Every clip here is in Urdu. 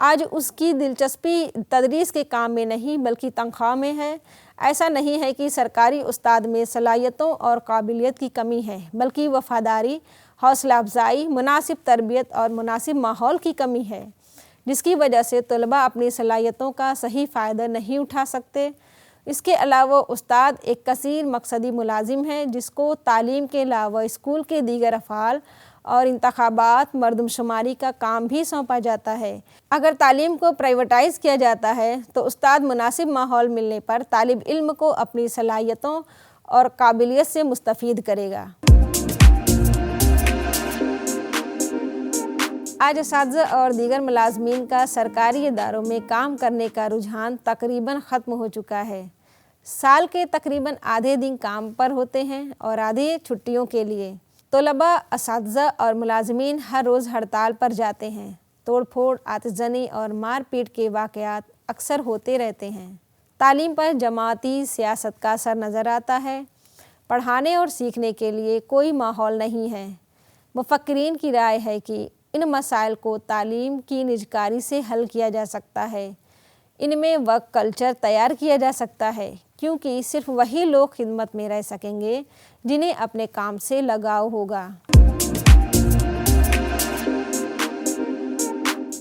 آج اس کی دلچسپی تدریس کے کام میں نہیں بلکہ تنخواہ میں ہے۔ ایسا نہیں ہے کہ سرکاری استاد میں صلاحیتوں اور قابلیت کی کمی ہے، بلکہ وفاداری، حوصلہ افزائی، مناسب تربیت اور مناسب ماحول کی کمی ہے، جس کی وجہ سے طلباء اپنی صلاحیتوں کا صحیح فائدہ نہیں اٹھا سکتے۔ اس کے علاوہ استاد ایک کثیر مقصدی ملازم ہے جس کو تعلیم کے علاوہ اسکول کے دیگر افعال اور انتخابات، مردم شماری کا کام بھی سونپا جاتا ہے۔ اگر تعلیم کو پرائیویٹائز کیا جاتا ہے تو استاد مناسب ماحول ملنے پر طالب علم کو اپنی صلاحیتوں اور قابلیت سے مستفید کرے گا۔ آج اساتذہ اور دیگر ملازمین کا سرکاری اداروں میں کام کرنے کا رجحان تقریباً ختم ہو چکا ہے۔ سال کے تقریباً آدھے دن کام پر ہوتے ہیں اور آدھے چھٹیوں کے لیے۔ طلباء، اساتذہ اور ملازمین ہر روز ہڑتال پر جاتے ہیں۔ توڑ پھوڑ، آتش زنی اور مار پیٹ کے واقعات اکثر ہوتے رہتے ہیں۔ تعلیم پر جماعتی سیاست کا اثر نظر آتا ہے۔ پڑھانے اور سیکھنے کے لیے کوئی ماحول نہیں ہے۔ مفکرین کی رائے ہے کہ ان مسائل کو تعلیم کی نجکاری سے حل کیا جا سکتا ہے۔ ان میں ورک کلچر تیار کیا جا سکتا ہے، کیونکہ صرف وہی لوگ خدمت میں رہ سکیں گے جنہیں اپنے کام سے لگاؤ ہوگا۔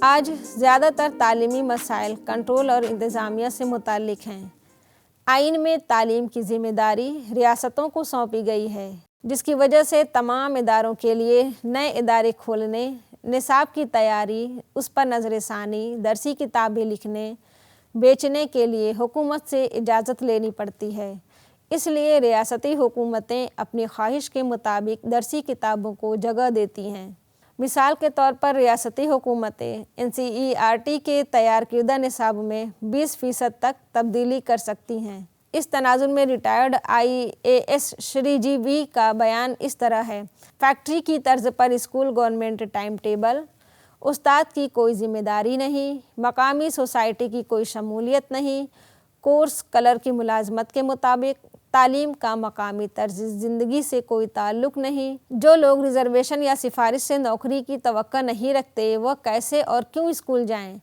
آج زیادہ تر تعلیمی مسائل کنٹرول اور انتظامیہ سے متعلق ہیں۔ آئین میں تعلیم کی ذمہ داری ریاستوں کو سونپی گئی ہے، جس کی وجہ سے تمام اداروں کے لیے نئے ادارے کھولنے، نصاب کی تیاری، اس پر نظر ثانی، درسی کتابیں لکھنے، بیچنے کے لیے حکومت سے اجازت لینی پڑتی ہے۔ اس لیے ریاستی حکومتیں اپنی خواہش کے مطابق درسی کتابوں کو جگہ دیتی ہیں۔ مثال کے طور پر ریاستی حکومتیں NCERT کے تیار کردہ نصاب میں 20% تک تبدیلی کر سکتی ہیں۔ اس تناظر میں ریٹائرڈ IAS شری جی وی کا بیان اس طرح ہے: فیکٹری کی طرز پر اسکول گورنمنٹ ٹائم ٹیبل، استاد کی کوئی ذمہ داری نہیں، مقامی سوسائٹی کی کوئی شمولیت نہیں، کورس کلر کی ملازمت کے مطابق، تعلیم کا مقامی طرز زندگی سے کوئی تعلق نہیں۔ جو لوگ ریزرویشن یا سفارش سے نوکری کی توقع نہیں رکھتے وہ کیسے اور کیوں اسکول جائیں؟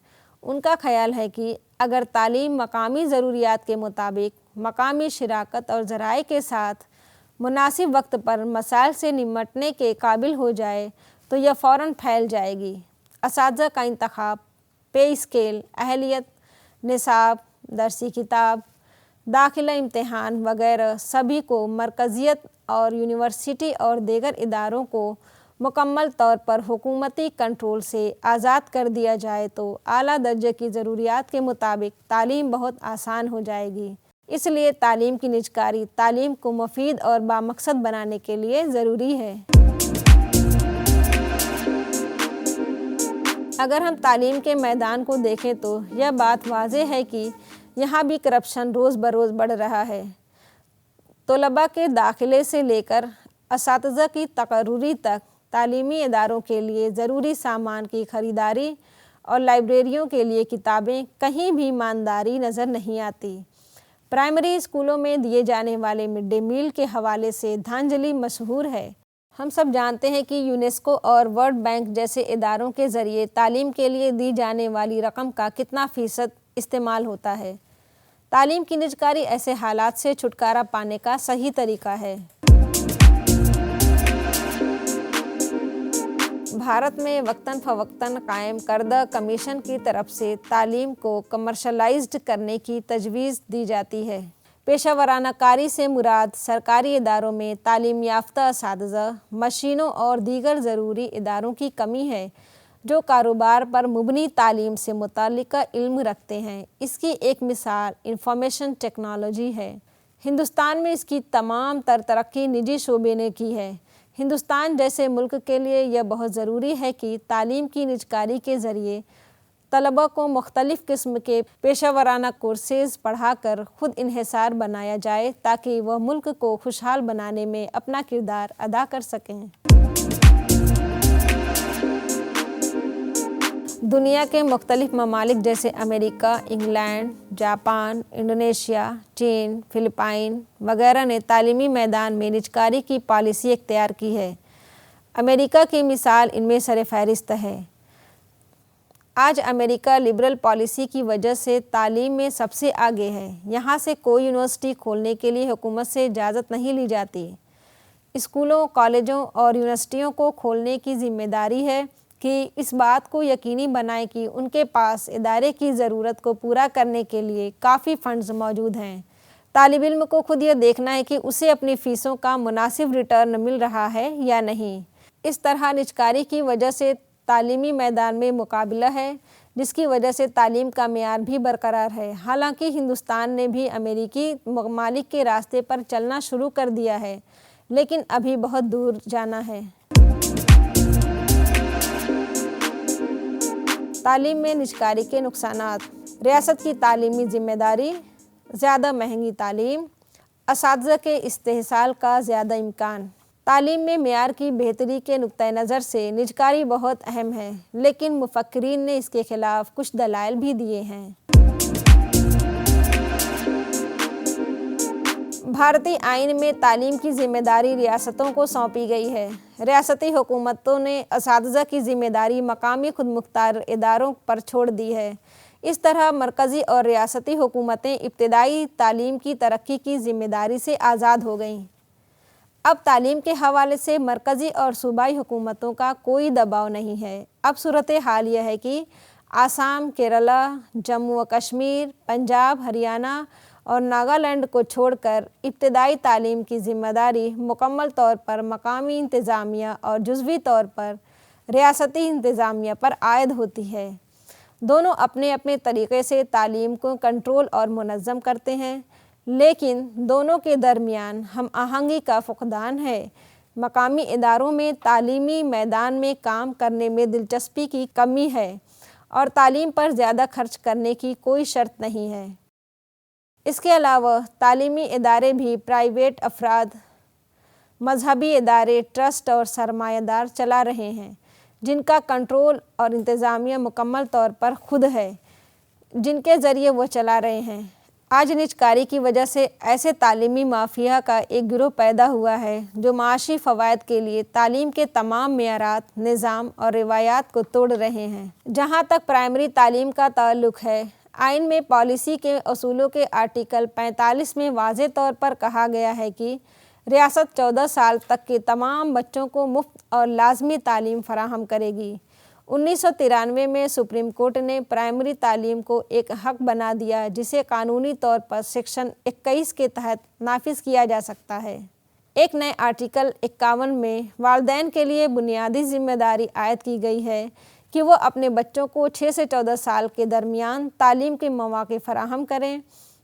ان کا خیال ہے کہ اگر تعلیم مقامی ضروریات کے مطابق، مقامی شراکت اور ذرائع کے ساتھ مناسب وقت پر مسائل سے نمٹنے کے قابل ہو جائے تو یہ فوراً پھیل جائے گی۔ اساتذہ کا انتخاب، پے اسکیل، اہلیت، نصاب، درسی کتاب، داخلہ امتحان وغیرہ سبھی کو مرکزیت اور یونیورسٹی اور دیگر اداروں کو مکمل طور پر حکومتی کنٹرول سے آزاد کر دیا جائے تو اعلیٰ درجے کی ضروریات کے مطابق تعلیم بہت آسان ہو جائے گی۔ اس لیے تعلیم کی نجکاری تعلیم کو مفید اور بامقصد بنانے کے لیے ضروری ہے۔ اگر ہم تعلیم کے میدان کو دیکھیں تو یہ بات واضح ہے کہ یہاں بھی کرپشن روز بروز بڑھ رہا ہے۔ طلباء کے داخلے سے لے کر اساتذہ کی تقرری تک، تعلیمی اداروں کے لیے ضروری سامان کی خریداری اور لائبریریوں کے لیے کتابیں، کہیں بھی ایمانداری نظر نہیں آتی۔ پرائمری اسکولوں میں دیے جانے والے مڈ ڈے میل کے حوالے سے دھانجلی مشہور ہے۔ ہم سب جانتے ہیں کہ یونیسکو اور ورلڈ بینک جیسے اداروں کے ذریعے تعلیم کے لیے دی جانے والی رقم کا کتنا فیصد استعمال ہوتا ہے۔ تعلیم کی نجکاری ایسے حالات سے چھٹکارا پانے کا صحیح طریقہ ہے۔ بھارت میں وقتاً فوقتاً قائم کردہ کمیشن کی طرف سے تعلیم کو کمرشلائزڈ کرنے کی تجویز دی جاتی ہے۔ پیشہ ورانہ کاری سے مراد سرکاری اداروں میں تعلیم یافتہ اساتذہ، مشینوں اور دیگر ضروری اداروں کی کمی ہے جو کاروبار پر مبنی تعلیم سے متعلقہ علم رکھتے ہیں۔ اس کی ایک مثال انفارمیشن ٹیکنالوجی ہے۔ ہندوستان میں اس کی تمام تر ترقی نجی شعبے نے کی ہے۔ ہندوستان جیسے ملک کے لیے یہ بہت ضروری ہے کہ تعلیم کی نجکاری کے ذریعے طلباء کو مختلف قسم کے پیشہ ورانہ کورسز پڑھا کر خود انحصار بنایا جائے تاکہ وہ ملک کو خوشحال بنانے میں اپنا کردار ادا کر سکیں۔ دنیا کے مختلف ممالک جیسے امریکہ، انگلینڈ، جاپان، انڈونیشیا، چین، فلپائن وغیرہ نے تعلیمی میدان میں نجکاری کی پالیسی اختیار کی ہے۔ امریکہ کی مثال ان میں سر فہرست ہے۔ آج امریکہ لبرل پالیسی کی وجہ سے تعلیم میں سب سے آگے ہے۔ یہاں سے کوئی یونیورسٹی کھولنے کے لیے حکومت سے اجازت نہیں لی جاتی۔ اسکولوں، کالجوں اور یونیورسٹیوں کو کھولنے کی ذمہ داری ہے کہ اس بات کو یقینی بنائیں کہ ان کے پاس ادارے کی ضرورت کو پورا کرنے کے لیے کافی فنڈز موجود ہیں۔ طالب علم کو خود یہ دیکھنا ہے کہ اسے اپنی فیسوں کا مناسب ریٹرن مل رہا ہے یا نہیں۔ اس طرح نجکاری کی وجہ سے تعلیمی میدان میں مقابلہ ہے، جس کی وجہ سے تعلیم کا معیار بھی برقرار ہے۔ حالانکہ ہندوستان نے بھی امریکی ممالک کے راستے پر چلنا شروع کر دیا ہے، لیکن ابھی بہت دور جانا ہے۔ تعلیم میں نجکاری کے نقصانات: ریاست کی تعلیمی ذمہ داری، زیادہ مہنگی تعلیم، اساتذہ کے استحصال کا زیادہ امکان۔ تعلیم میں معیار کی بہتری کے نقطۂ نظر سے نجکاری بہت اہم ہے، لیکن مفکرین نے اس کے خلاف کچھ دلائل بھی دیے ہیں۔ بھارتی آئین میں تعلیم کی ذمہ داری ریاستوں کو سونپی گئی ہے۔ ریاستی حکومتوں نے اساتذہ کی ذمہ داری مقامی خود مختار اداروں پر چھوڑ دی ہے۔ اس طرح مرکزی اور ریاستی حکومتیں ابتدائی تعلیم کی ترقی کی ذمہ داری سے آزاد ہو گئیں۔ اب تعلیم کے حوالے سے مرکزی اور صوبائی حکومتوں کا کوئی دباؤ نہیں ہے۔ اب صورتحال یہ ہے کہ آسام، کیرالہ، جموں و کشمیر، پنجاب، ہریانہ اور ناگالینڈ کو چھوڑ کر ابتدائی تعلیم کی ذمہ داری مکمل طور پر مقامی انتظامیہ اور جزوی طور پر ریاستی انتظامیہ پر عائد ہوتی ہے۔ دونوں اپنے اپنے طریقے سے تعلیم کو کنٹرول اور منظم کرتے ہیں، لیکن دونوں کے درمیان ہم آہنگی کا فقدان ہے۔ مقامی اداروں میں تعلیمی میدان میں کام کرنے میں دلچسپی کی کمی ہے اور تعلیم پر زیادہ خرچ کرنے کی کوئی شرط نہیں ہے۔ اس کے علاوہ تعلیمی ادارے بھی پرائیویٹ افراد، مذہبی ادارے، ٹرسٹ اور سرمایہ دار چلا رہے ہیں، جن کا کنٹرول اور انتظامیہ مکمل طور پر خود ہے، جن کے ذریعے وہ چلا رہے ہیں۔ آج نجکاری کی وجہ سے ایسے تعلیمی مافیا کا ایک گروہ پیدا ہوا ہے جو معاشی فوائد کے لیے تعلیم کے تمام معیارات، نظام اور روایات کو توڑ رہے ہیں۔ جہاں تک پرائمری تعلیم کا تعلق ہے، آئین میں پالیسی کے اصولوں کے آرٹیکل 45 میں واضح طور پر کہا گیا ہے کہ ریاست 14 سال تک کے تمام بچوں کو مفت اور لازمی تعلیم فراہم کرے گی۔ 1993 میں سپریم کورٹ نے پرائمری تعلیم کو ایک حق بنا دیا جسے قانونی طور پر سیکشن 21 کے تحت نافذ کیا جا سکتا ہے۔ ایک نئے آرٹیکل 51 میں والدین کے لیے بنیادی ذمہ داری عائد کی گئی ہے کہ وہ اپنے بچوں کو 6 سے 14 سال کے درمیان تعلیم کے مواقع فراہم کریں۔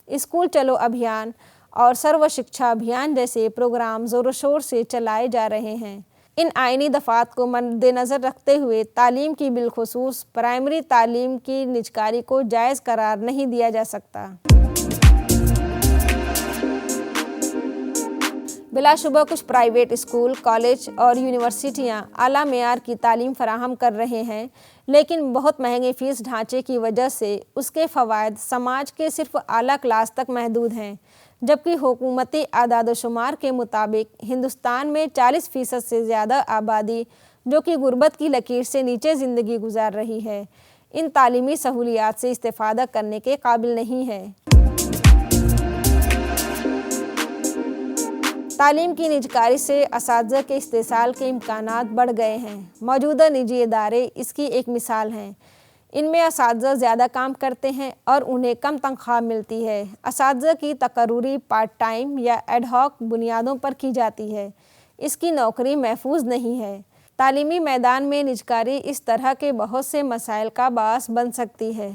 اسکول چلو ابھیان اور سرو شکشا ابھیان جیسے پروگرام زور و شور سے چلائے جا رہے ہیں۔ ان آئینی دفعات کو مد نظر رکھتے ہوئے تعلیم کی بالخصوص پرائمری تعلیم کی نجکاری کو جائز قرار نہیں دیا جا سکتا۔ بلا شبہ کچھ پرائیویٹ اسکول، کالج اور یونیورسٹیاں اعلیٰ معیار کی تعلیم فراہم کر رہے ہیں، لیکن بہت مہنگے فیس ڈھانچے کی وجہ سے اس کے فوائد سماج کے صرف اعلیٰ کلاس تک محدود ہیں، جبکہ حکومتی اعداد و شمار کے مطابق ہندوستان میں 40% سے زیادہ آبادی جو کہ غربت کی لکیر سے نیچے زندگی گزار رہی ہے، ان تعلیمی سہولیات سے استفادہ کرنے کے قابل نہیں ہے۔ تعلیم کی نجکاری سے اساتذہ کے استحصال کے امکانات بڑھ گئے ہیں۔ موجودہ نجی ادارے اس کی ایک مثال ہیں۔ ان میں اساتذہ زیادہ کام کرتے ہیں اور انہیں کم تنخواہ ملتی ہے۔ اساتذہ کی تقرری پارٹ ٹائم یا ایڈ ہاک بنیادوں پر کی جاتی ہے۔ اس کی نوکری محفوظ نہیں ہے۔ تعلیمی میدان میں نجکاری اس طرح کے بہت سے مسائل کا باعث بن سکتی ہے،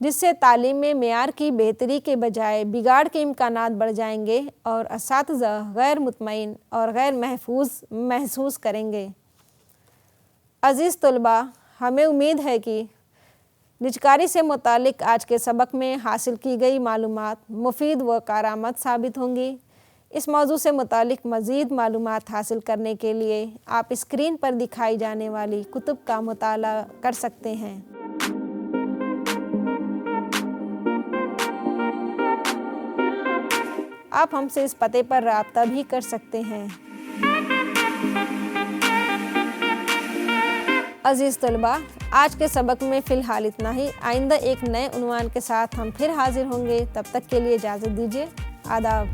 جس سے تعلیم میں معیار کی بہتری کے بجائے بگاڑ کے امکانات بڑھ جائیں گے اور اساتذہ غیر مطمئن اور غیر محفوظ محسوس کریں گے۔ عزیز طلباء، ہمیں امید ہے کہ نجکاری سے متعلق آج کے سبق میں حاصل کی گئی معلومات مفید و کارآمد ثابت ہوں گی۔ اس موضوع سے متعلق مزید معلومات حاصل کرنے کے لیے آپ اسکرین پر دکھائی جانے والی کتب کا مطالعہ کر سکتے ہیں۔ آپ ہم سے اس پتے پر رابطہ بھی کر سکتے ہیں۔ عزیز طلباء، آج کے سبق میں فی الحال اتنا ہی۔ آئندہ ایک نئے عنوان کے ساتھ ہم پھر حاضر ہوں گے، تب تک کے لیے اجازت دیجیے۔ آداب۔